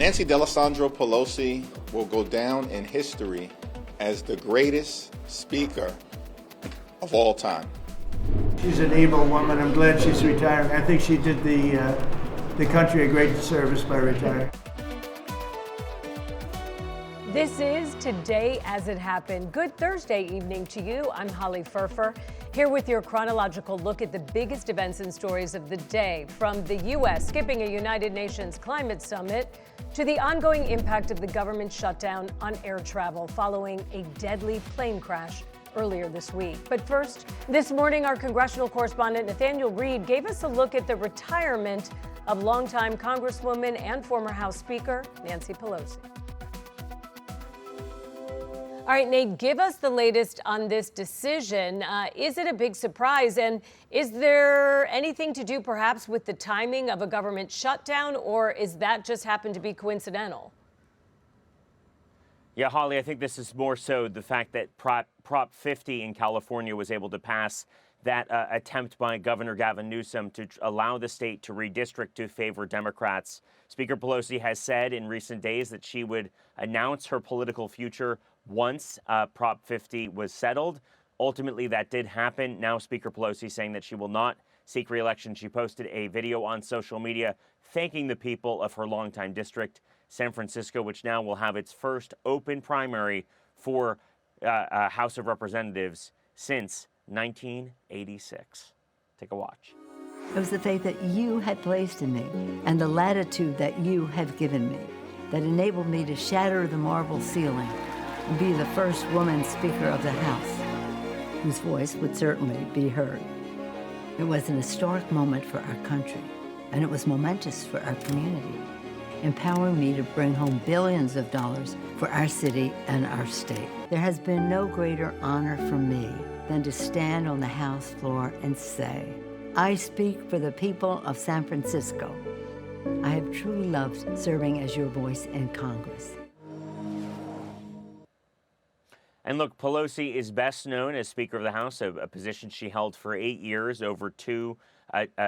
Nancy D'Alessandro Pelosi will go down in history as the greatest speaker of all time. She's an able woman. I'm glad she's retiring. I think she did the country a great service by retiring. This is Today As It Happened. Good Thursday evening to you. I'm Holly Furfer, here with your chronological look at the biggest events and stories of the day, from the U.S. skipping a United Nations climate summit to the ongoing impact of the government shutdown on air travel following a deadly plane crash earlier this week. But first, this morning, our congressional correspondent Nathaniel Reed gave us a look at the retirement of longtime Congresswoman and former House Speaker Nancy Pelosi. All right, Nate, give us the latest on this decision. Is it a big surprise? And is there anything to do perhaps with the timing of a government shutdown, or is that just happened to be coincidental? Yeah, Holly, I think this is more so the fact that Prop 50 in California was able to pass that attempt by Governor Gavin Newsom to allow the state to redistrict to favor Democrats. Speaker Pelosi has said in recent days that she would announce her political future once Prop 50 was settled. Ultimately, that did happen. Now, Speaker Pelosi saying that she will not seek re-election. She posted a video on social media thanking the people of her longtime district, San Francisco, which now will have its first open primary for House of Representatives since 1986. Take a watch. It was the faith that you had placed in me and the latitude that you have given me that enabled me to shatter the marble ceiling and be the first woman Speaker of the House, whose voice would certainly be heard. It was an historic moment for our country, and it was momentous for our community, empowering me to bring home billions of dollars for our city and our state. There has been no greater honor for me than to stand on the House floor and say, I speak for the people of San Francisco. I have truly loved serving as your voice in Congress. And look, Pelosi is best known as Speaker of the House, a position she held for 8 years over two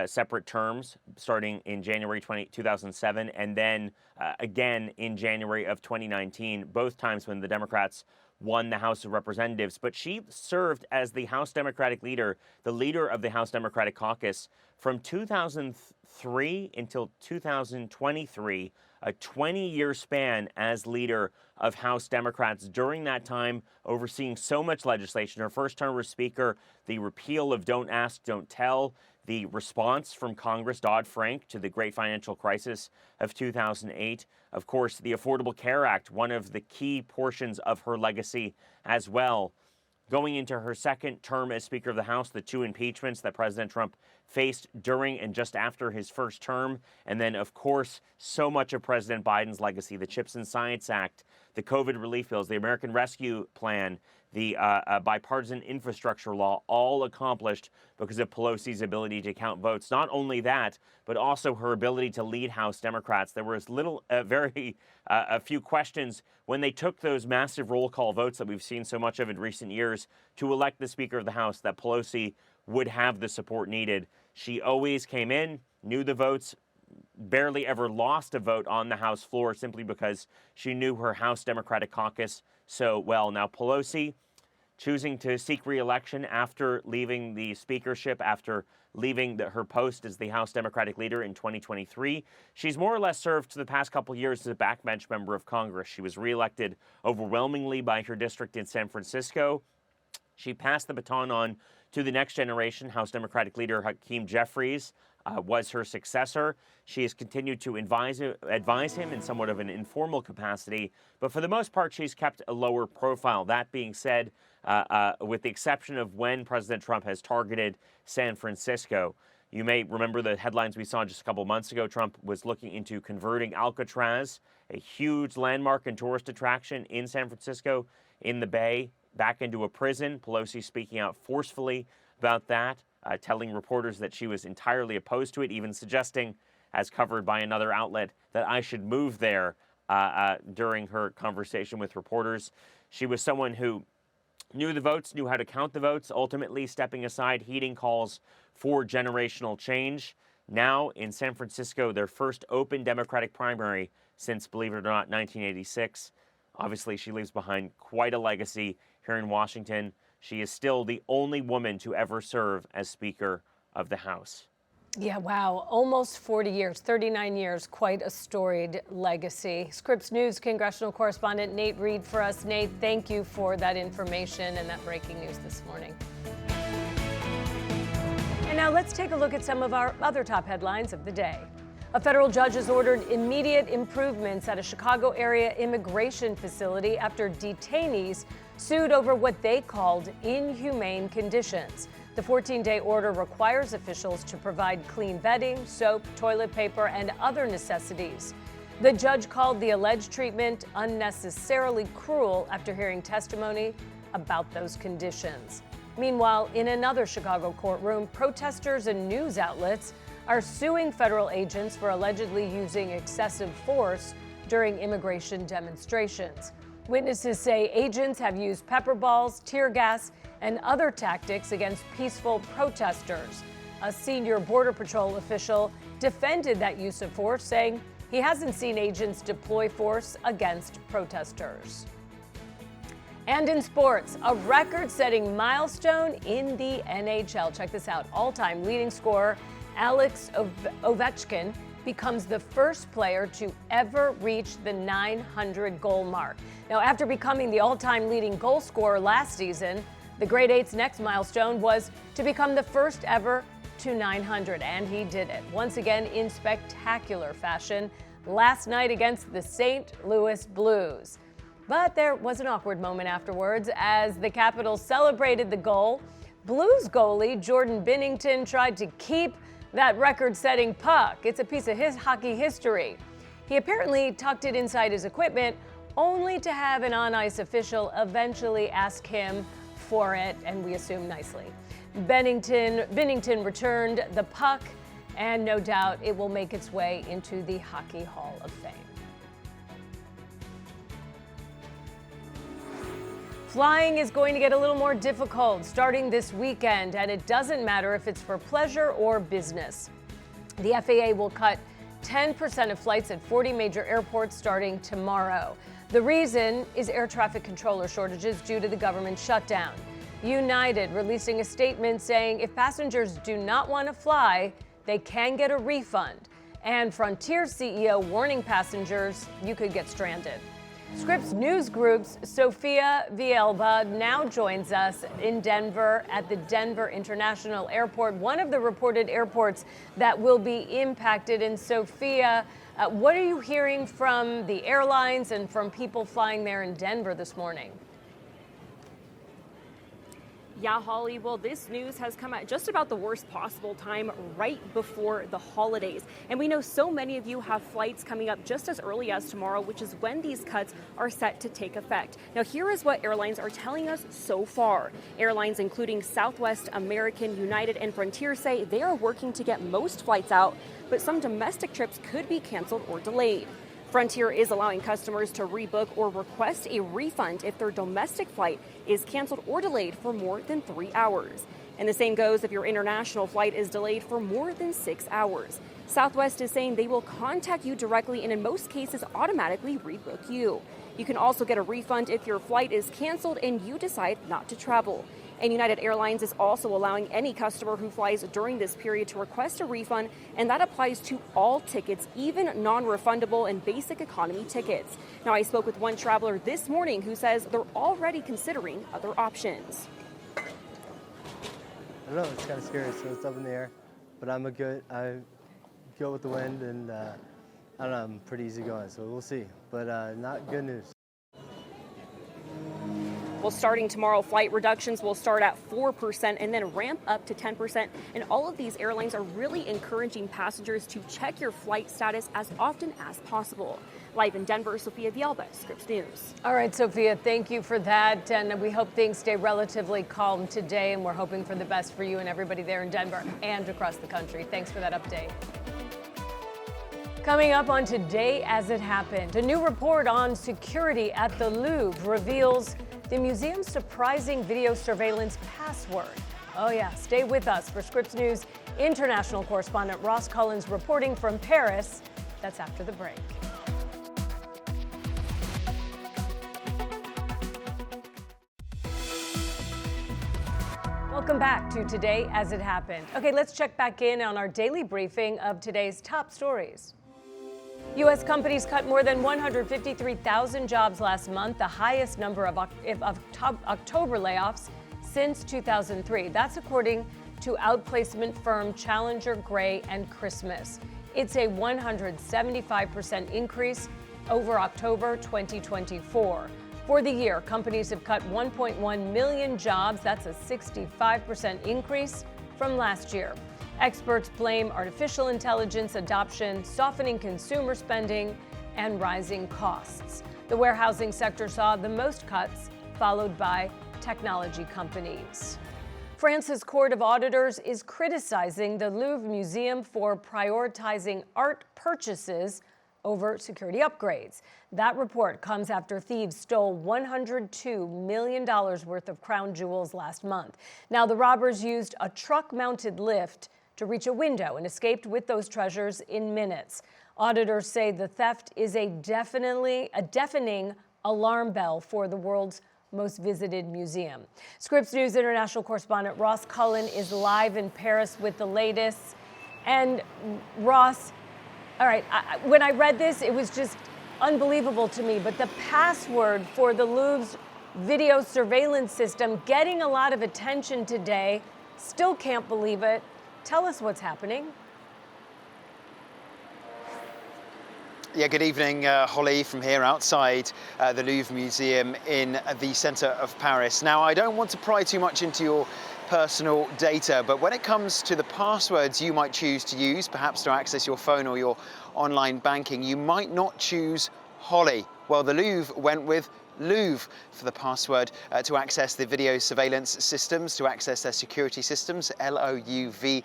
separate terms, starting in January 2007 and then again in January of 2019, both times when the Democrats won the House of Representatives. But she served as the House Democratic leader, the leader of the House Democratic Caucus, from 2003 until 2023, a 20-year span as leader of House Democrats. During that time, overseeing so much legislation. Her first term as Speaker, the repeal of Don't Ask, Don't Tell, the response from Congress, Dodd-Frank, to the great financial crisis of 2008. Of course, the Affordable Care Act, one of the key portions of her legacy as well. Going into her second term as Speaker of the House, the two impeachments that President Trump faced during and just after his first term. And then, of course, so much of President Biden's legacy, the CHIPS and Science Act, the COVID relief bills, the American Rescue Plan, the bipartisan infrastructure law, all accomplished because of Pelosi's ability to count votes. Not only that, but also her ability to lead House Democrats. There was a few questions when they took those massive roll call votes that we've seen so much of in recent years to elect the Speaker of the House, that Pelosi would have the support needed. She always came in, knew the votes, barely ever lost a vote on the House floor simply because she knew her House Democratic caucus so well. Now, Pelosi choosing to seek re-election after leaving the speakership, after leaving her post as the House Democratic leader in 2023. She's more or less served for the past couple years as a backbench member of Congress. She was re-elected overwhelmingly by her district in San Francisco. She passed the baton on to the next generation. House Democratic leader Hakeem Jeffries was her successor. She has continued to advise him in somewhat of an informal capacity, but for the most part, she's kept a lower profile. That being said, with the exception of when President Trump has targeted San Francisco. You may remember the headlines we saw just a couple months ago. Trump was looking into converting Alcatraz, a huge landmark and tourist attraction in San Francisco, in the Bay, back into a prison. Pelosi speaking out forcefully about that, telling reporters that she was entirely opposed to it, even suggesting, as covered by another outlet, that I should move there during her conversation with reporters. She was someone who knew the votes, knew how to count the votes, ultimately stepping aside, heeding calls for generational change. Now in San Francisco, their first open Democratic primary since, believe it or not, 1986. Obviously, she leaves behind quite a legacy here in Washington. She is still the only woman to ever serve as Speaker of the House. Yeah, wow. Almost 40 years, 39 years, quite a storied legacy. Scripps News congressional correspondent Nate Reed for us. Nate, thank you for that information and that breaking news this morning. And now let's take a look at some of our other top headlines of the day. A federal judge has ordered immediate improvements at a Chicago area immigration facility after detainees sued over what they called inhumane conditions. The 14-day order requires officials to provide clean bedding, soap, toilet paper, and other necessities. The judge called the alleged treatment unnecessarily cruel after hearing testimony about those conditions. Meanwhile, in another Chicago courtroom, protesters and news outlets are suing federal agents for allegedly using excessive force during immigration demonstrations. Witnesses say agents have used pepper balls, tear gas, and other tactics against peaceful protesters. A senior Border Patrol official defended that use of force, saying he hasn't seen agents deploy force against protesters. And in sports, a record-setting milestone in the NHL. Check this out. All-time leading scorer Alex Ovechkin becomes the first player to ever reach the 900-goal mark. Now, after becoming the all-time leading goal scorer last season, the Great Eight's next milestone was to become the first ever to 900, and he did it once again in spectacular fashion last night against the St. Louis Blues. But there was an awkward moment afterwards as the Capitals celebrated the goal. Blues goalie Jordan Binnington tried to keep that record-setting puck. It's a piece of his hockey history. He apparently tucked it inside his equipment, only to have an on-ice official eventually ask him for it, and we assume nicely. Binnington returned the puck, and no doubt it will make its way into the Hockey Hall of Fame. Flying is going to get a little more difficult starting this weekend, and it doesn't matter if it's for pleasure or business. The FAA will cut 10% of flights at 40 major airports starting tomorrow. The reason is air traffic controller shortages due to the government shutdown. United releasing a statement saying if passengers do not want to fly, they can get a refund. And Frontier CEO warning passengers you could get stranded. Scripps News Group's Sophia Vielba now joins us in Denver at the Denver International Airport, one of the reported airports that will be impacted. And Sophia, what are you hearing from the airlines and from people flying there in Denver this morning? Yeah, Holly, well, this news has come at just about the worst possible time right before the holidays. And we know so many of you have flights coming up just as early as tomorrow, which is when these cuts are set to take effect. Now, here is what airlines are telling us so far. Airlines including Southwest, American, United, and Frontier say they are working to get most flights out, but some domestic trips could be canceled or delayed. Frontier is allowing customers to rebook or request a refund if their domestic flight is canceled or delayed for more than 3 hours. And the same goes if your international flight is delayed for more than 6 hours. Southwest is saying they will contact you directly and in most cases automatically rebook you. You can also get a refund if your flight is canceled and you decide not to travel. And United Airlines is also allowing any customer who flies during this period to request a refund, and that applies to all tickets, even non-refundable and basic economy tickets. Now, I spoke with one traveler this morning who says they're already considering other options. I don't know, it's kind of scary, so it's up in the air, but I go with the wind, and I don't know, I'm pretty easygoing, so we'll see, but not good news. Well, starting tomorrow, flight reductions will start at 4% and then ramp up to 10%. And all of these airlines are really encouraging passengers to check your flight status as often as possible. Live in Denver, Sophia Vielba, Scripps News. All right, Sophia, thank you for that. And we hope things stay relatively calm today. And we're hoping for the best for you and everybody there in Denver and across the country. Thanks for that update. Coming up on Today As It Happened, a new report on security at the Louvre reveals the museum's surprising video surveillance password. Oh yeah, stay with us for Scripps News International correspondent Ross Cullen's reporting from Paris. That's after the break. Welcome back to Today As It Happened. Okay, let's check back in on our daily briefing of today's top stories. U.S. companies cut more than 153,000 jobs last month, the highest number of October layoffs since 2003. That's according to outplacement firm Challenger, Gray & Christmas. It's a 175% increase over October 2024. For the year, companies have cut 1.1 million jobs. That's a 65% increase from last year. Experts blame artificial intelligence adoption, softening consumer spending, and rising costs. The warehousing sector saw the most cuts, followed by technology companies. France's Court of Auditors is criticizing the Louvre Museum for prioritizing art purchases over security upgrades. That report comes after thieves stole $102 million worth of crown jewels last month. Now, the robbers used a truck-mounted lift to reach a window and escaped with those treasures in minutes. Auditors say the theft is a deafening alarm bell for the world's most visited museum. Scripps News international correspondent Ross Cullen is live in Paris with the latest. And Ross, all right, when I read this, it was just unbelievable to me. But the password for the Louvre's video surveillance system getting a lot of attention today. Still can't believe it. Tell us what's happening. Yeah, good evening, Holly, from here outside the Louvre Museum in the centre of Paris. Now, I don't want to pry too much into your personal data, but when it comes to the passwords you might choose to use, perhaps to access your phone or your online banking, you might not choose Holly. Well, the Louvre went with Louvre for the password to access the video surveillance systems, to access their security systems, Louvre.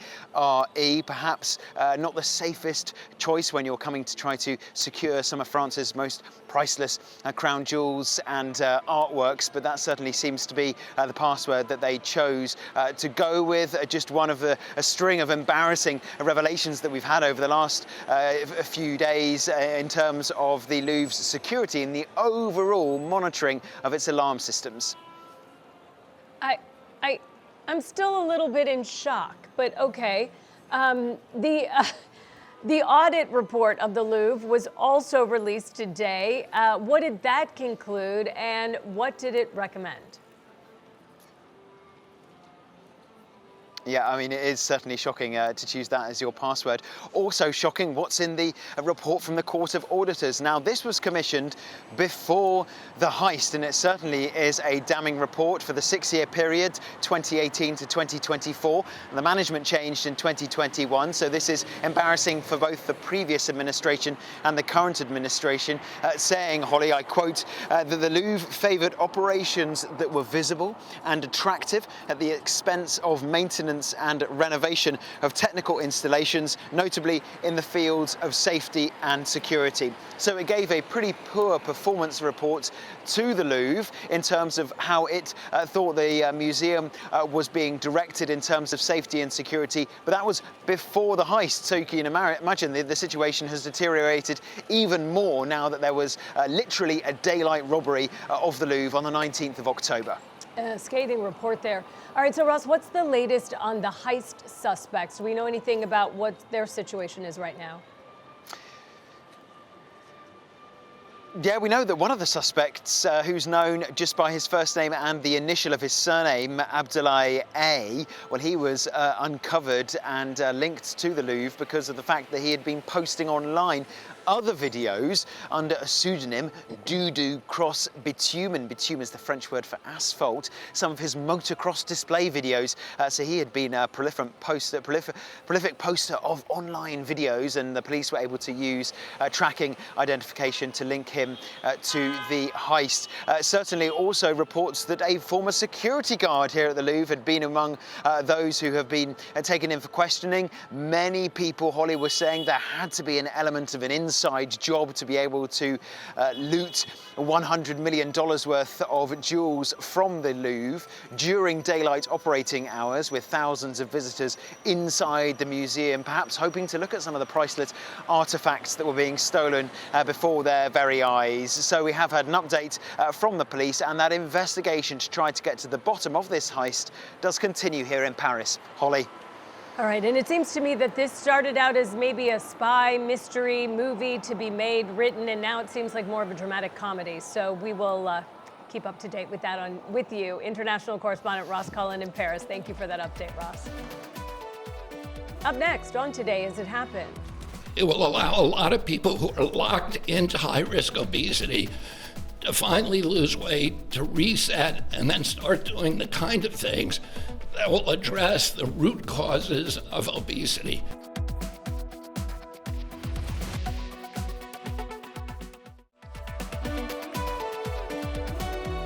Perhaps not the safest choice when you're coming to try to secure some of France's most priceless crown jewels and artworks, but that certainly seems to be the password that they chose to go with. Just one of a string of embarrassing revelations that we've had over the last few days in terms of the Louvre's security and the overall monitoring of its alarm systems. I'm still a little bit in shock, but okay. The audit report of the Louvre was also released today. What did that conclude, and what did it recommend? Yeah, I mean, it is certainly shocking to choose that as your password. Also shocking, what's in the report from the Court of Auditors. Now, this was commissioned before the heist, and it certainly is a damning report for the 6-year period, 2018 to 2024. And the management changed in 2021, so this is embarrassing for both the previous administration and the current administration, saying, Holly, I quote, that the Louvre favoured operations that were visible and attractive at the expense of maintenance and renovation of technical installations, notably in the fields of safety and security. So it gave a pretty poor performance report to the Louvre in terms of how it thought the museum was being directed in terms of safety and security, but that was before the heist. So you can imagine the situation has deteriorated even more now that there was literally a daylight robbery of the Louvre on the 19th of October. Scathing report there. All right, so Ross, what's the latest on the heist suspects? Do we know anything about what their situation is right now? Yeah, we know that one of the suspects, who's known just by his first name and the initial of his surname, Abdoulaye A, well, he was uncovered and linked to the Louvre because of the fact that he had been posting online other videos under a pseudonym, Doudou Cross Bitumen. Bitumen is the French word for asphalt. Some of his motocross display videos. So he had been a prolific poster of online videos, and the police were able to use tracking identification to link him to the heist. Certainly also reports that a former security guard here at the Louvre had been among those who have been taken in for questioning. Many people, Holly, were saying there had to be an element of an inside job to be able to loot $100 million worth of jewels from the Louvre during daylight operating hours, with thousands of visitors inside the museum, perhaps hoping to look at some of the priceless artifacts that were being stolen before their very eyes. So we have had an update from the police, and that investigation to try to get to the bottom of this heist does continue here in Paris. Holly. All right, and it seems to me that this started out as maybe a spy mystery movie to be made, written, and now it seems like more of a dramatic comedy. So we will keep up to date with that with you. International correspondent Ross Cullen in Paris. Thank you for that update, Ross. Up next on Today As It Happened. It will allow a lot of people who are locked into high-risk obesity to finally lose weight, to reset, and then start doing the kind of things that will address the root causes of obesity.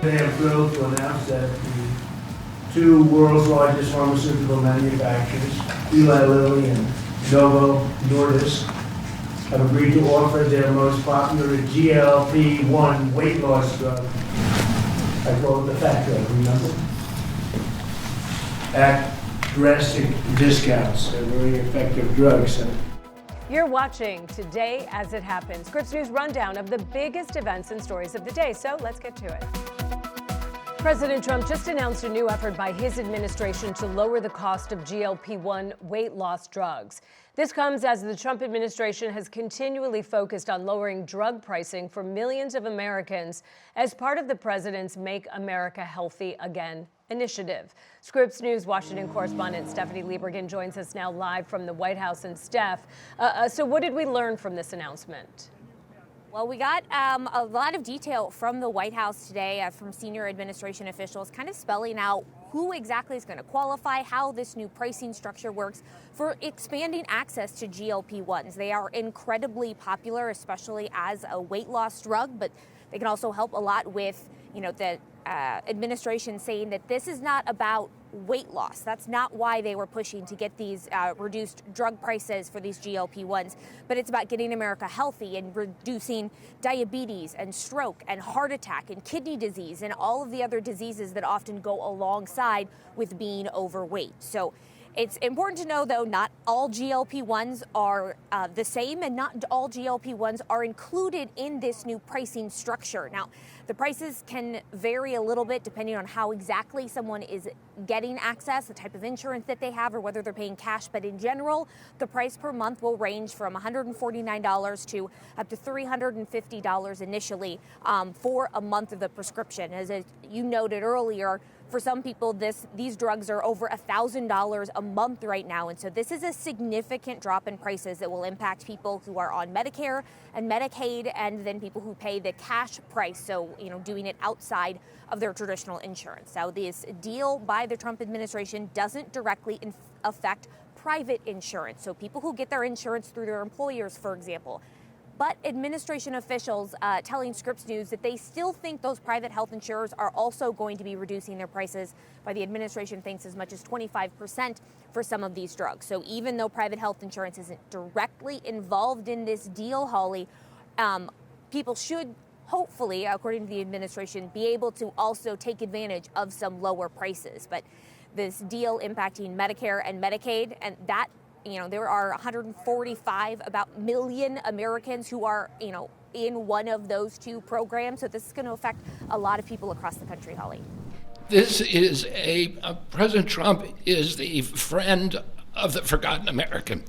Today I'm thrilled to announce that the two world's largest pharmaceutical manufacturers, Eli Lilly and Novo Nordisk, have agreed to offer their most popular GLP-1 weight loss drug. I call it the fat drug, remember? At drastic discounts. They're very effective drugs. You're watching Today As It Happened, Scripps News rundown of the biggest events and stories of the day. So let's get to it. President Trump just announced a new effort by his administration to lower the cost of GLP-1 weight loss drugs. This comes as the Trump administration has continually focused on lowering drug pricing for millions of Americans as part of the president's Make America Healthy Again initiative. Scripps News Washington correspondent Stephanie Liebergen joins us now live from the White House. And Steph, so what did we learn from this announcement? Well, we got a lot of detail from the White House today, from senior administration officials, kind of spelling out who exactly is going to qualify, how this new pricing structure works for expanding access to GLP-1s. They are incredibly popular, especially as a weight loss drug, but they can also help a lot with, the administration saying that this is not about weight loss. That's not why they were pushing to get these reduced drug prices for these GLP-1s, but it's about getting America healthy and reducing diabetes and stroke and heart attack and kidney disease and all of the other diseases that often go alongside with being overweight. So it's important to know, though, not all GLP-1s are the same, and not all GLP-1s are included in this new pricing structure. Now, the prices can vary a little bit depending on how exactly someone is getting access, the type of insurance that they have, or whether they're paying cash. But in general, the price per month will range from $149 to up to $350 initially for a month of the prescription. As you noted earlier, for some people, these drugs are over $1,000 a month right now. And so this is a significant drop in prices that will impact people who are on Medicare and Medicaid, and then people who pay the cash price. So, doing it outside of their traditional insurance. Now, this deal by the Trump administration doesn't directly affect private insurance. So people who get their insurance through their employers, for example. But administration officials telling Scripps News that they still think those private health insurers are also going to be reducing their prices by, the administration thinks, as much as 25% for some of these drugs. So even though private health insurance isn't directly involved in this deal, Holly, people should hopefully, according to the administration, be able to also take advantage of some lower prices. But this deal impacting Medicare and Medicaid, and that, there are 145 million Americans who are, in one of those two programs. So this is going to affect a lot of people across the country, Holly. This is President Trump is the friend of the forgotten American.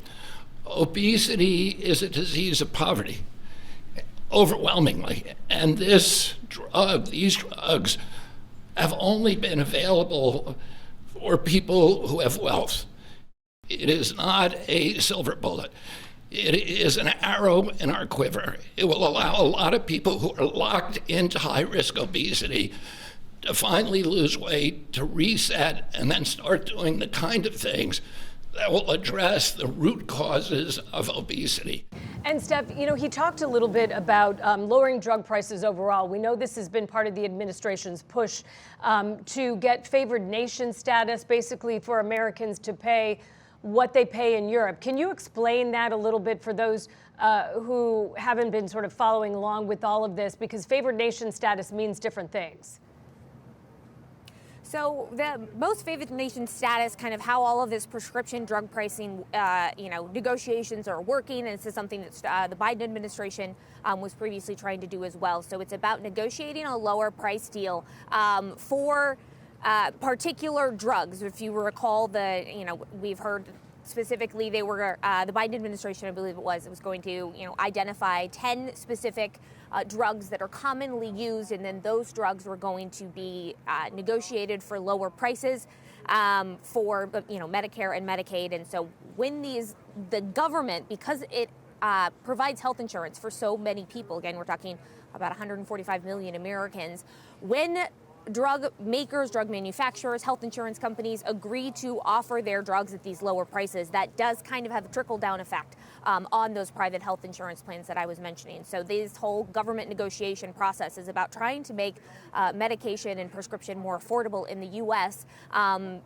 Obesity is a disease of poverty, overwhelmingly. And these drugs have only been available for people who have wealth. It is not a silver bullet. It is an arrow in our quiver. It will allow a lot of people who are locked into high-risk obesity to finally lose weight, to reset, and then start doing the kind of things that will address the root causes of obesity. And Steph, he talked a little bit about lowering drug prices overall. We know this has been part of the administration's push to get favored nation status, basically for Americans to pay what they pay in Europe. Can you explain that a little bit for those who haven't been sort of following along with all of this? Because favored nation status means different things. So the most favored nation status, kind of how all of this prescription drug pricing, negotiations are working, and this is something that the Biden administration was previously trying to do as well. So it's about negotiating a lower price deal for particular drugs. If you recall, we've heard specifically they were the Biden administration, I believe it was going to identify 10 specific drugs that are commonly used, and then those drugs were going to be negotiated for lower prices for Medicare and Medicaid. And so when the government, because it provides health insurance for so many people, again we're talking about 145 million Americans, when drug makers, drug manufacturers, health insurance companies agree to offer their drugs at these lower prices, that does kind of have a trickle-down effect on those private health insurance plans that I was mentioning. So this whole government negotiation process is about trying to make medication and prescription more affordable in the U.S.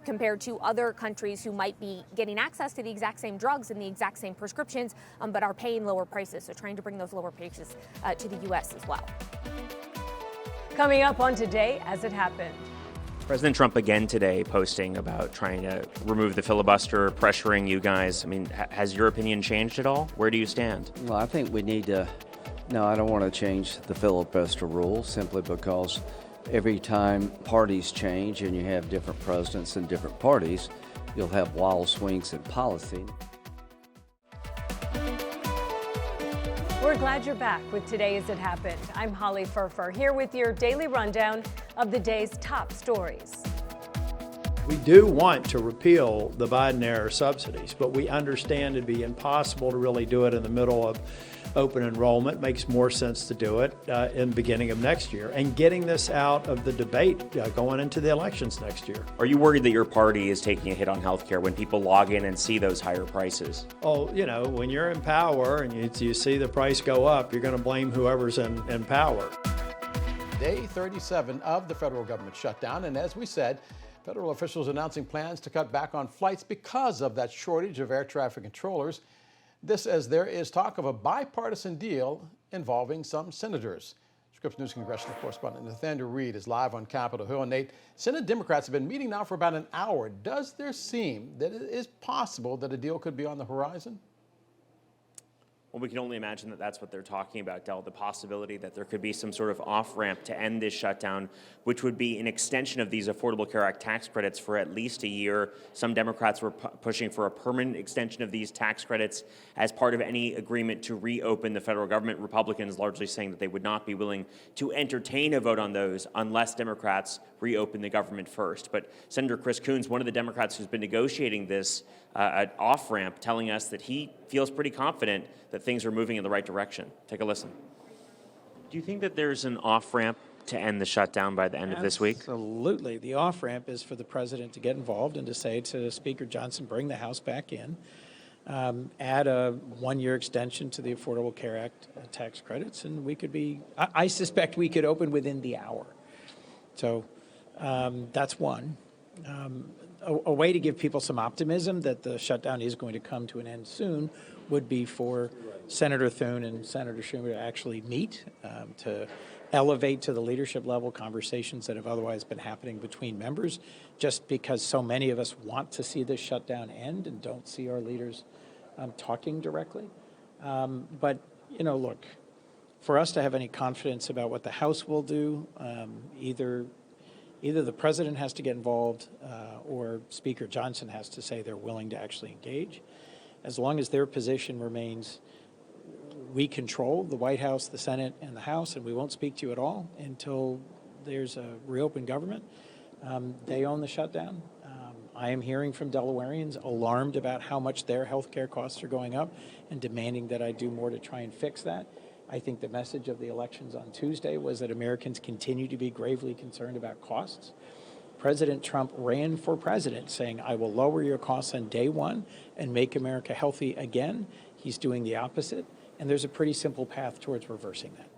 Compared to other countries who might be getting access to the exact same drugs and the exact same prescriptions, but are paying lower prices. So trying to bring those lower prices to the U.S. as well. Coming up on Today As It Happened. President Trump again today posting about trying to remove the filibuster, pressuring you guys. I mean, has your opinion changed at all? Where do you stand? Well, I think we need to, no, I don't want to change the filibuster rule simply because every time parties change and you have different presidents in different parties, you'll have wild swings in policy. We're glad you're back with Today As It Happened. I'm Holly Furfer, here with your daily rundown of the day's top stories. We do want to repeal the Biden-era subsidies, but we understand it'd be impossible to really do it in the middle of open enrollment. Makes more sense to do it in the beginning of next year and getting this out of the debate going into the elections next year. Are you worried that your party is taking a hit on healthcare when people log in and see those higher prices? Oh, when you're in power and you see the price go up, you're going to blame whoever's in power. Day 37 of the federal government shutdown, and as we said, federal officials announcing plans to cut back on flights because of that shortage of air traffic controllers. This as there is talk of a bipartisan deal involving some senators. Scripps News congressional correspondent Nathaniel Reed is live on Capitol Hill. And Nate, Senate Democrats have been meeting now for about an hour. Does there seem that it is possible that a deal could be on the horizon? Well, we can only imagine that that's what they're talking about, Del, the possibility that there could be some sort of off-ramp to end this shutdown, which would be an extension of these Affordable Care Act tax credits for at least a year. Some Democrats were pushing for a permanent extension of these tax credits as part of any agreement to reopen the federal government. Republicans largely saying that they would not be willing to entertain a vote on those unless Democrats reopen the government first. But Senator Chris Coons, one of the Democrats who's been negotiating this off-ramp, telling us that he feels pretty confident that things are moving in the right direction. Take a listen. Do you think that there's an off-ramp to end the shutdown by the end of this week? Absolutely. The off-ramp is for the president to get involved and to say to Speaker Johnson, bring the House back in, add a one-year extension to the Affordable Care Act tax credits, and we could be, I suspect we could open within the hour. So that's one. A way to give people some optimism that the shutdown is going to come to an end soon would be for Senator Thune and Senator Schumer to actually meet, to elevate to the leadership level conversations that have otherwise been happening between members, just because so many of us want to see this shutdown end and don't see our leaders talking directly. But, look, for us to have any confidence about what the House will do, either the president has to get involved or Speaker Johnson has to say they're willing to actually engage. As long as their position remains, we control the White House, the Senate, and the House, and we won't speak to you at all until there's a reopened government. They own the shutdown. I am hearing from Delawareans alarmed about how much their health care costs are going up and demanding that I do more to try and fix that. I think the message of the elections on Tuesday was that Americans continue to be gravely concerned about costs. President Trump ran for president saying, I will lower your costs on day one and make America healthy again. He's doing the opposite, and there's a pretty simple path towards reversing that.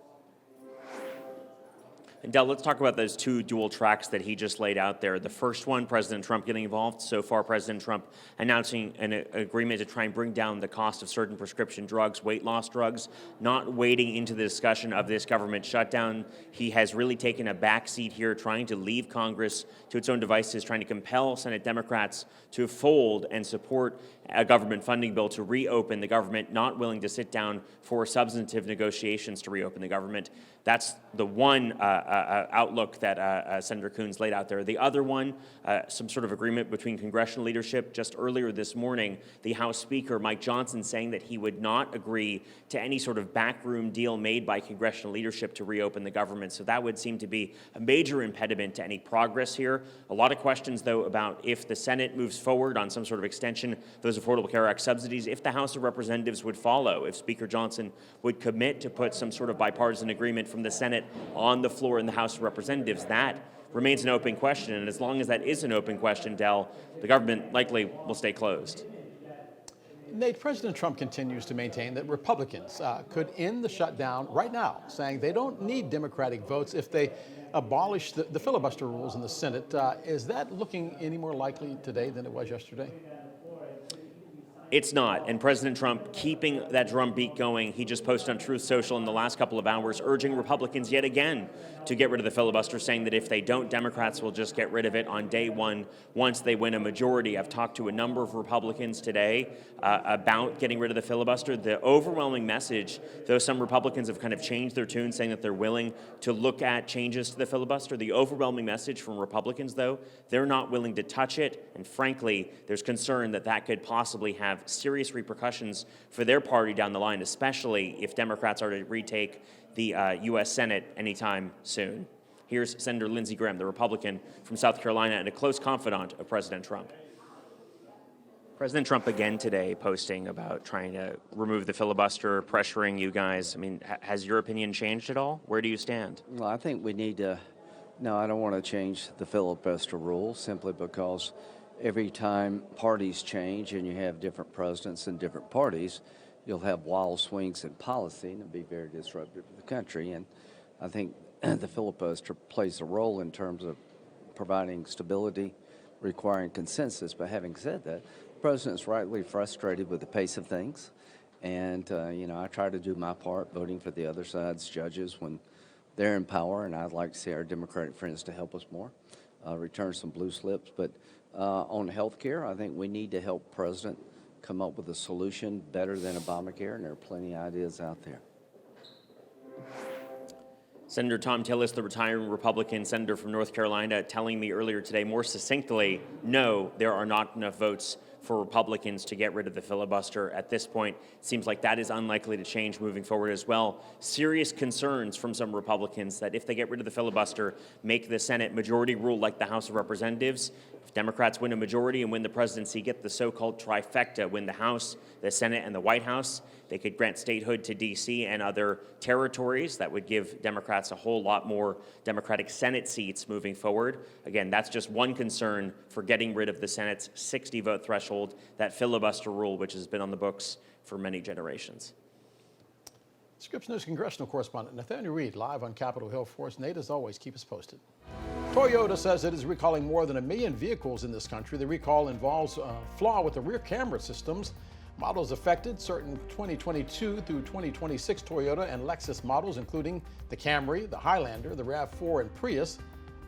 And Del, let's talk about those two dual tracks that he just laid out there. The first one, President Trump getting involved. So far, President Trump announcing an agreement to try and bring down the cost of certain prescription drugs, weight loss drugs, not wading into the discussion of this government shutdown. He has really taken a backseat here, trying to leave Congress to its own devices, trying to compel Senate Democrats to fold and support a government funding bill to reopen the government, not willing to sit down for substantive negotiations to reopen the government. That's the one outlook that Senator Coons laid out there. The other one, some sort of agreement between congressional leadership. Just earlier this morning, the House Speaker, Mike Johnson, saying that he would not agree to any sort of backroom deal made by congressional leadership to reopen the government. So that would seem to be a major impediment to any progress here. A lot of questions, though, about if the Senate moves forward on some sort of extension of those Affordable Care Act subsidies, if the House of Representatives would follow, if Speaker Johnson would commit to put some sort of bipartisan agreement from the Senate on the floor in the House of Representatives. That remains an open question, and as long as that is an open question, Del, the government likely will stay closed. Nate, President Trump continues to maintain that Republicans could end the shutdown right now, saying they don't need Democratic votes if they abolish the filibuster rules in the Senate. Is that looking any more likely today than it was yesterday? It's not. And President Trump keeping that drumbeat going. He just posted on Truth Social in the last couple of hours, urging Republicans yet again to get rid of the filibuster, saying that if they don't, Democrats will just get rid of it on day one once they win a majority. I've talked to a number of Republicans today about getting rid of the filibuster. The overwhelming message, though some Republicans have kind of changed their tune, saying that they're willing to look at changes to the filibuster, the overwhelming message from Republicans, though, they're not willing to touch it. And frankly, there's concern that that could possibly have serious repercussions for their party down the line, especially if Democrats are to retake the U.S. Senate anytime soon. Here's Senator Lindsey Graham, the Republican from South Carolina and a close confidant of President Trump. President Trump again today posting about trying to remove the filibuster, pressuring you guys. I mean, has your opinion changed at all? Where do you stand? Well, I think we need to, no, I don't want to change the filibuster rule simply because every time parties change and you have different presidents and different parties, you'll have wild swings in policy and it'll be very disruptive to the country. And I think the filibuster plays a role in terms of providing stability, requiring consensus. But having said that, the president's rightly frustrated with the pace of things. And, I try to do my part voting for the other side's judges when they're in power. And I'd like to see our Democratic friends to help us more, return some blue slips. But on health care, I think we need to help the president come up with a solution better than Obamacare, and there are plenty of ideas out there. Senator Tom Tillis, the retiring Republican senator from North Carolina, telling me earlier today more succinctly, no, there are not enough votes for Republicans to get rid of the filibuster at this point. It seems like that is unlikely to change moving forward as well. Serious concerns from some Republicans that if they get rid of the filibuster, make the Senate majority rule like the House of Representatives. If Democrats win a majority and win the presidency, get the so-called trifecta, win the House, the Senate, and the White House, they could grant statehood to D.C. and other territories. That would give Democrats a whole lot more Democratic Senate seats moving forward. Again, that's just one concern for getting rid of the Senate's 60-vote threshold, that filibuster rule, which has been on the books for many generations. Scripps News congressional correspondent Nathaniel Reed live on Capitol Hill for us. Nate, as always, keep us posted. Toyota says it is recalling more than 1 million vehicles in this country. The recall involves a flaw with the rear camera systems. Models affected, certain 2022 through 2026 Toyota and Lexus models, including the Camry, the Highlander, the RAV4, and Prius.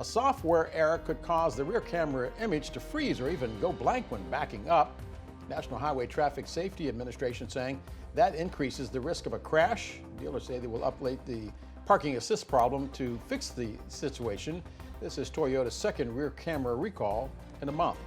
A software error could cause the rear camera image to freeze or even go blank when backing up. National Highway Traffic Safety Administration saying that increases the risk of a crash. Dealers say they will update the parking assist problem to fix the situation. This is Toyota's second rear camera recall in a month.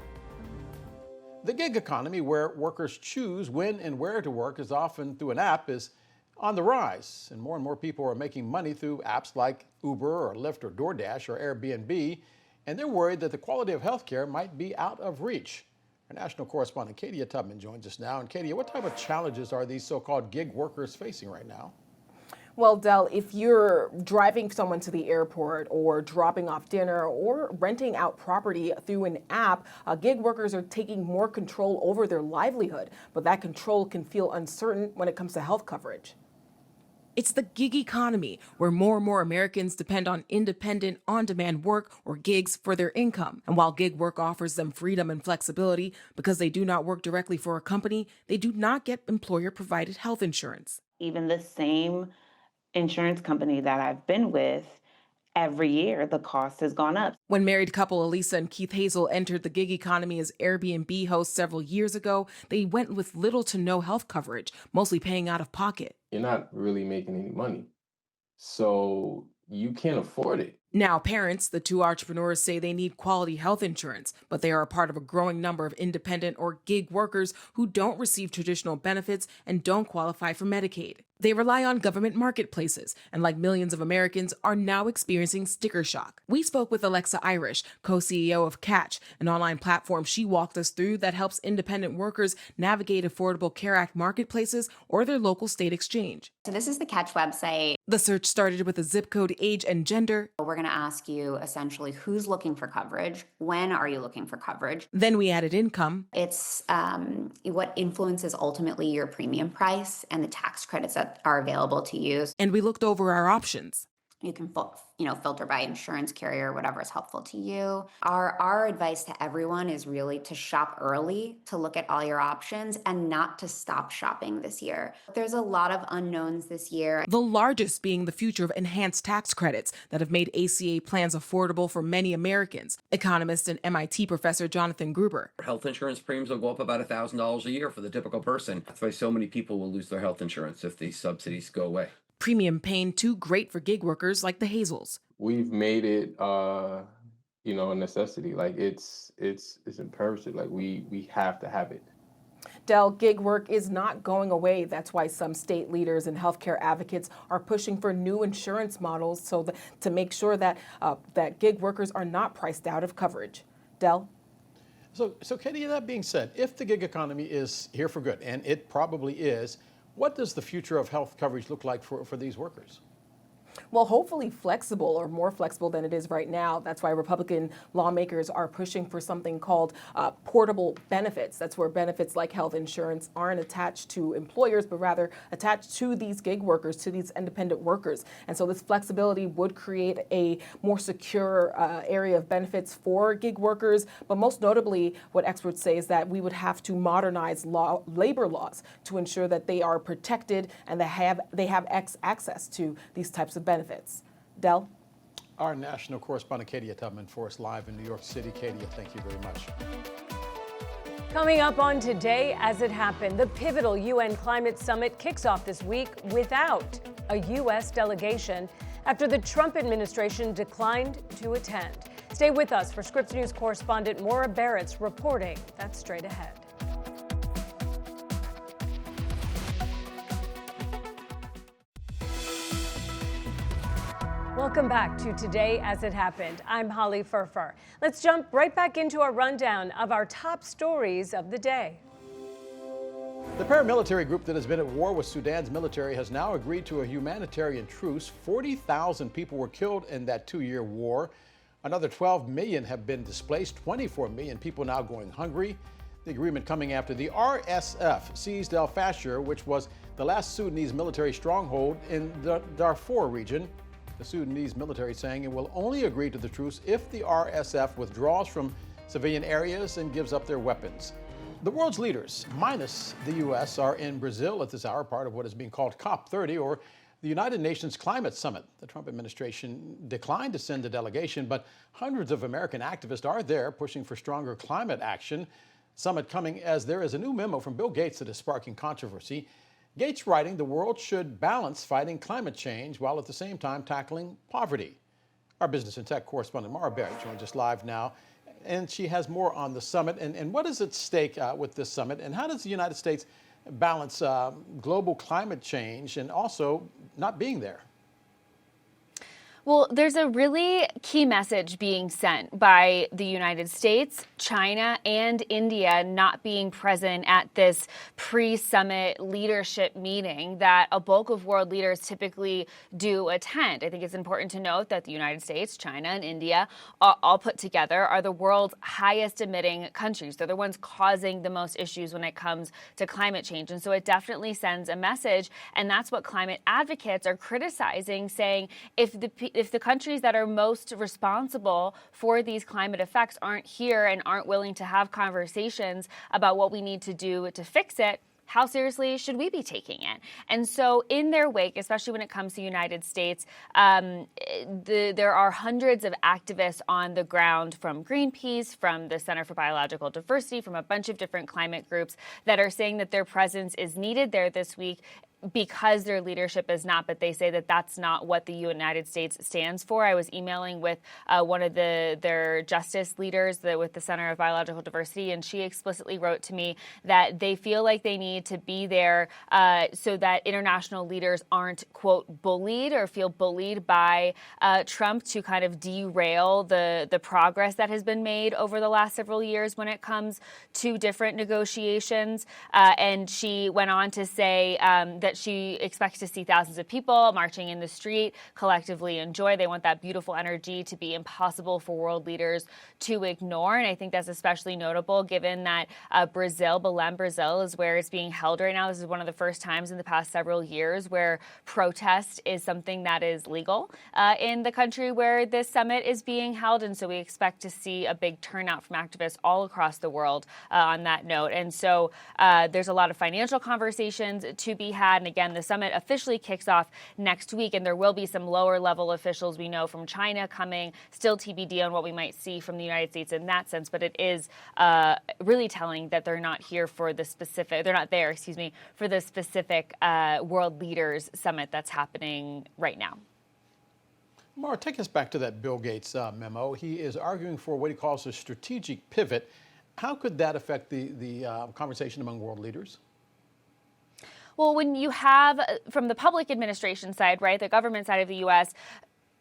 The gig economy, where workers choose when and where to work, is often through an app, is on the rise. And more people are making money through apps like Uber or Lyft or DoorDash or Airbnb. And they're worried that the quality of healthcare might be out of reach. Our national correspondent Katia Tubman joins us now. And Katia, what type of challenges are these so-called gig workers facing right now? Well, Del, if you're driving someone to the airport or dropping off dinner or renting out property through an app, gig workers are taking more control over their livelihood. But that control can feel uncertain when it comes to health coverage. It's the gig economy, where more and more Americans depend on independent, on-demand work or gigs for their income. And while gig work offers them freedom and flexibility because they do not work directly for a company, they do not get employer-provided health insurance. Even the same insurance company that I've been with, every year the cost has gone up. When married couple Elisa and Keith Hazel entered the gig economy as Airbnb hosts several years ago, they went with little to no health coverage, mostly paying out of pocket. You're not really making any money, so you can't afford it. Now, parents, the two entrepreneurs say they need quality health insurance, but they are a part of a growing number of independent or gig workers who don't receive traditional benefits and don't qualify for Medicaid. They rely on government marketplaces and, like millions of Americans, are now experiencing sticker shock. We spoke with Alexa Irish, co-CEO of Catch, an online platform she walked us through that helps independent workers navigate Affordable Care Act marketplaces or their local state exchange. So this is the Catch website. The search started with a zip code, age, and gender. We're going to ask you essentially who's looking for coverage, when are you looking for coverage. Then we added income. It's what influences ultimately your premium price and the tax credits that are available to use. And we looked over our options. You can filter by insurance carrier, whatever is helpful to you. Our advice to everyone is really to shop early, to look at all your options, and not to stop shopping this year. There's a lot of unknowns this year. The largest being the future of enhanced tax credits that have made ACA plans affordable for many Americans. Economist and MIT professor Jonathan Gruber. Health insurance premiums will go up about $1,000 a year for the typical person. That's why so many people will lose their health insurance if these subsidies go away. Premium paying too great for gig workers like the Hazels. We've made it, a necessity. Like it's imperative. Like we have to have it. Del, gig work is not going away. That's why some state leaders and healthcare advocates are pushing for new insurance models to make sure that that gig workers are not priced out of coverage. Del? So Katie, that being said, if the gig economy is here for good, and it probably is, what does the future of health coverage look like for these workers? Well, hopefully flexible, or more flexible than it is right now. That's why Republican lawmakers are pushing for something called portable benefits. That's where benefits like health insurance aren't attached to employers, but rather attached to these gig workers, to these independent workers. And so this flexibility would create a more secure area of benefits for gig workers. But most notably, what experts say is that we would have to modernize labor laws to ensure that they are protected and they have access to these types of benefits. Del? Our national correspondent Katie Tubman for us live in New York City. Katie, thank you very much. Coming up on Today As It Happened, the pivotal UN climate summit kicks off this week without a U.S. delegation after the Trump administration declined to attend. Stay with us for Scripps News correspondent Maura Barrett's reporting. That's straight ahead. Welcome back to Today As It Happened. I'm Holly Furfer. Let's jump right back into a rundown of our top stories of the day. The paramilitary group that has been at war with Sudan's military has now agreed to a humanitarian truce. 40,000 people were killed in that 2-year war. Another 12 million have been displaced, 24 million people now going hungry. The agreement coming after the RSF seized El Fasher, which was the last Sudanese military stronghold in the Darfur region. The Sudanese military saying it will only agree to the truce if the RSF withdraws from civilian areas and gives up their weapons. The world's leaders, minus the U.S., are in Brazil at this hour, part of what is being called COP30, or the United Nations Climate Summit. The Trump administration declined to send a delegation, but hundreds of American activists are there pushing for stronger climate action. Summit coming as there is a new memo from Bill Gates that is sparking controversy. Gates writing the world should balance fighting climate change while at the same time tackling poverty. Our business and tech correspondent Maura Barrett joins us live now, and she has more on the summit and what is at stake with this summit, and how does the United States balance global climate change and also not being there? Well, there's a really key message being sent by the United States, China, and India not being present at this pre-summit leadership meeting that a bulk of world leaders typically do attend. I think it's important to note that the United States, China, and India, all put together, are the world's highest emitting countries. They're the ones causing the most issues when it comes to climate change. And so it definitely sends a message, and that's what climate advocates are criticizing, saying if the countries that are most responsible for these climate effects aren't here and aren't willing to have conversations about what we need to do to fix it, how seriously should we be taking it? And so in their wake, especially when it comes to the United States, there are hundreds of activists on the ground from Greenpeace, from the Center for Biological Diversity, from a bunch of different climate groups that are saying that their presence is needed there this week because their leadership is not, but they say that that's not what the United States stands for. I was emailing with one of their justice leaders with the Center of Biological Diversity, and she explicitly wrote to me that they feel like they need to be there so that international leaders aren't, quote, bullied or feel bullied by Trump to kind of derail the progress that has been made over the last several years when it comes to different negotiations. And she went on to say that she expects to see thousands of people marching in the street, collectively enjoy. They want that beautiful energy to be impossible for world leaders to ignore. And I think that's especially notable given that Belém, Brazil, is where it's being held right now. This is one of the first times in the past several years where protest is something that is legal in the country where this summit is being held. And so we expect to see a big turnout from activists all across the world on that note. And so there's a lot of financial conversations to be had. And again, the summit officially kicks off next week, and there will be some lower level officials we know from China coming, still TBD on what we might see from the United States in that sense. But it is really telling that they're not here for the specific, they're not there, excuse me, for the specific world leaders summit that's happening right now. Mara, take us back to that Bill Gates memo. He is arguing for what he calls a strategic pivot. How could that affect the conversation among world leaders? Well, when you have, from the public administration side, right, the government side of the U.S.,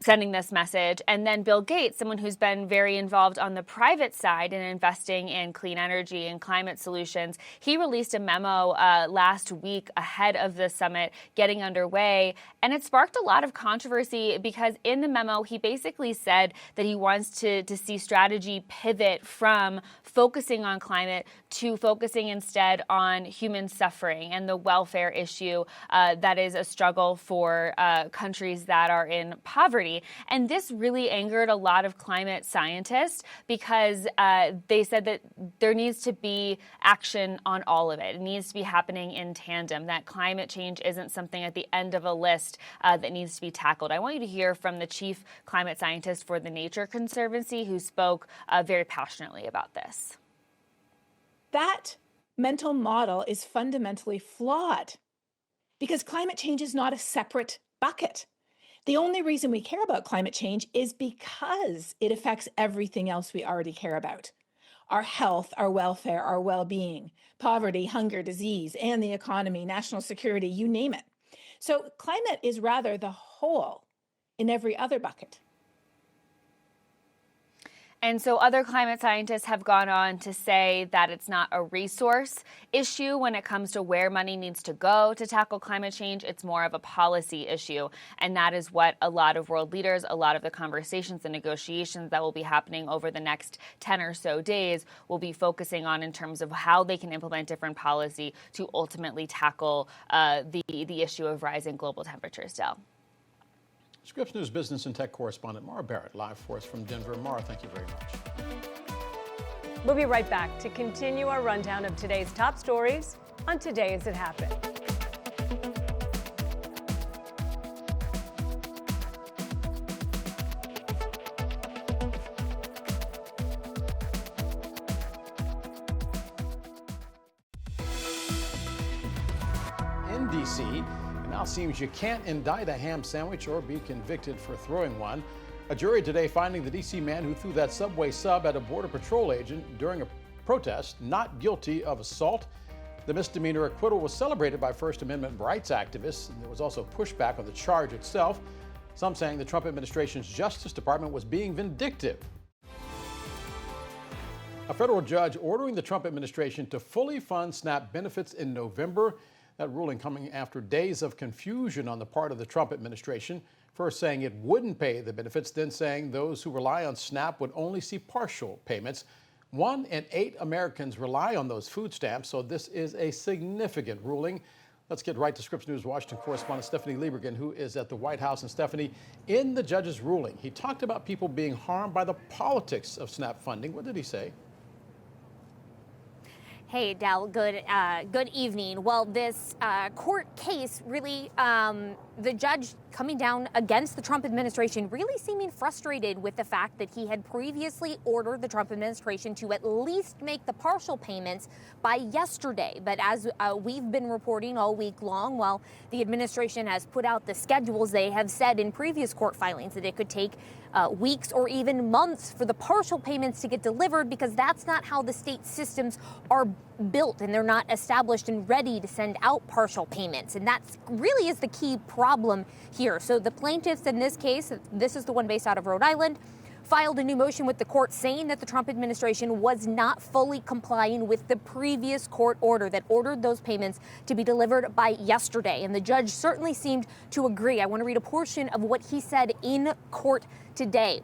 sending this message, and then Bill Gates, someone who's been very involved on the private side in investing in clean energy and climate solutions, he released a memo last week ahead of the summit getting underway, and it sparked a lot of controversy because in the memo, he basically said that he wants to see strategy pivot from focusing on climate to focusing instead on human suffering and the welfare issue that is a struggle for countries that are in poverty. And this really angered a lot of climate scientists because they said that there needs to be action on all of it. It needs to be happening in tandem, that climate change isn't something at the end of a list that needs to be tackled. I want you to hear from the chief climate scientist for the Nature Conservancy who spoke very passionately about this. That mental model is fundamentally flawed because climate change is not a separate bucket. The only reason we care about climate change is because it affects everything else we already care about. Our health, our welfare, our well-being, poverty, hunger, disease, and the economy, national security, you name it. So climate is rather the whole in every other bucket. And so other climate scientists have gone on to say that it's not a resource issue when it comes to where money needs to go to tackle climate change. It's more of a policy issue. And that is what a lot of world leaders, a lot of the conversations and negotiations that will be happening over the next 10 or so days will be focusing on in terms of how they can implement different policy to ultimately tackle the issue of rising global temperatures, Del. Scripps News business and tech correspondent Mara Barrett, live for us from Denver. Mara, thank you very much. We'll be right back to continue our rundown of today's top stories on Today As It Happened. In D.C., it now seems you can't indict a ham sandwich or be convicted for throwing one. A jury today finding the D.C. man who threw that Subway sub at a Border Patrol agent during a protest not guilty of assault. The misdemeanor acquittal was celebrated by First Amendment rights activists, and there was also pushback on the charge itself. Some saying the Trump administration's Justice Department was being vindictive. A federal judge ordering the Trump administration to fully fund SNAP benefits in November. That ruling coming after days of confusion on the part of the Trump administration. First saying it wouldn't pay the benefits, then saying those who rely on SNAP would only see partial payments. 1 in 8 Americans rely on those food stamps, so this is a significant ruling. Let's get right to Scripps News Washington correspondent Stephanie Liebergen, who is at the White House. And Stephanie, in the judge's ruling, he talked about people being harmed by the politics of SNAP funding. What did he say? Hey, Del, good evening. Well, this court case really, the judge coming down against the Trump administration, really seeming frustrated with the fact that he had previously ordered the Trump administration to at least make the partial payments by yesterday. But as we've been reporting all week long, while the administration has put out the schedules, they have said in previous court filings that it could take weeks or even months for the partial payments to get delivered, because that's not how the state systems are built, and they're not established and ready to send out partial payments. And that really is the key problem here. So the plaintiffs in this case, this is the one based out of Rhode Island, filed a new motion with the court saying that the Trump administration was not fully complying with the previous court order that ordered those payments to be delivered by yesterday. And the judge certainly seemed to agree. I want to read a portion of what he said in court today.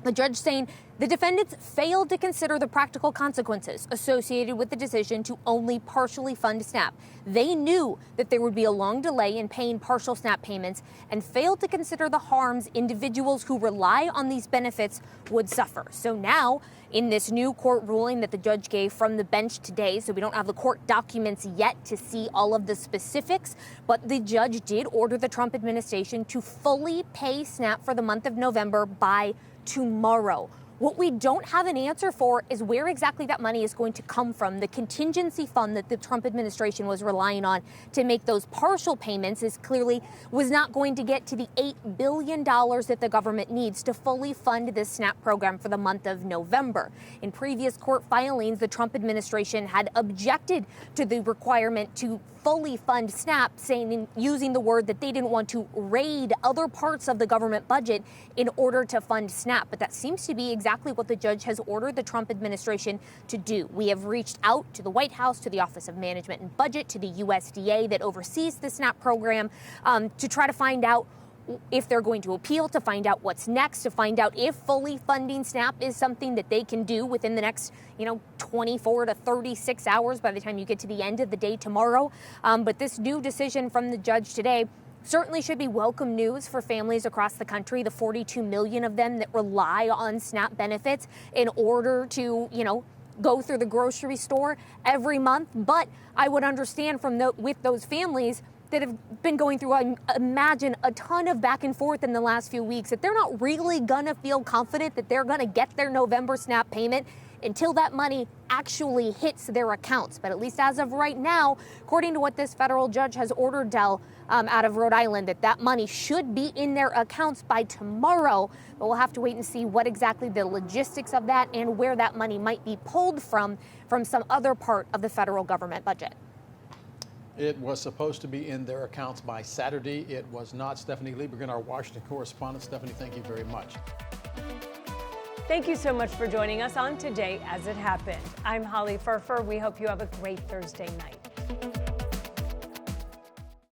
The judge saying the defendants failed to consider the practical consequences associated with the decision to only partially fund SNAP. They knew that there would be a long delay in paying partial SNAP payments and failed to consider the harms individuals who rely on these benefits would suffer. So now, in this new court ruling that the judge gave from the bench today, so we don't have the court documents yet to see all of the specifics, but the judge did order the Trump administration to fully pay SNAP for the month of November by tomorrow. What we don't have an answer for is where exactly that money is going to come from. The contingency fund that the Trump administration was relying on to make those partial payments was not going to get to the $8 billion that the government needs to fully fund this SNAP program for the month of November. In previous court filings, the Trump administration had objected to the requirement to fully fund SNAP, using the word that they didn't want to raid other parts of the government budget in order to fund SNAP. But that seems to be exactly what the judge has ordered the Trump administration to do. We have reached out to the White House, to the Office of Management and Budget, to the USDA that oversees the SNAP program, to try to find out if they're going to appeal, to find out what's next, to find out if fully funding SNAP is something that they can do within the next, 24 to 36 hours by the time you get to the end of the day tomorrow. But this new decision from the judge today certainly should be welcome news for families across the country, the 42 million of them that rely on SNAP benefits in order to, go through the grocery store every month. But I would understand with those families that have been going through, I imagine, a ton of back and forth in the last few weeks, that they're not really gonna feel confident that they're gonna get their November SNAP payment until that money actually hits their accounts. But at least as of right now, according to what this federal judge has ordered, Del, out of Rhode Island, that money should be in their accounts by tomorrow. But we'll have to wait and see what exactly the logistics of that and where that money might be pulled from some other part of the federal government budget. It was supposed to be in their accounts by Saturday. It was not. Stephanie Liebergen, our Washington correspondent. Stephanie, thank you very much. Thank you so much for joining us on Today As It Happened. I'm Holly Furfer. We hope you have a great Thursday night.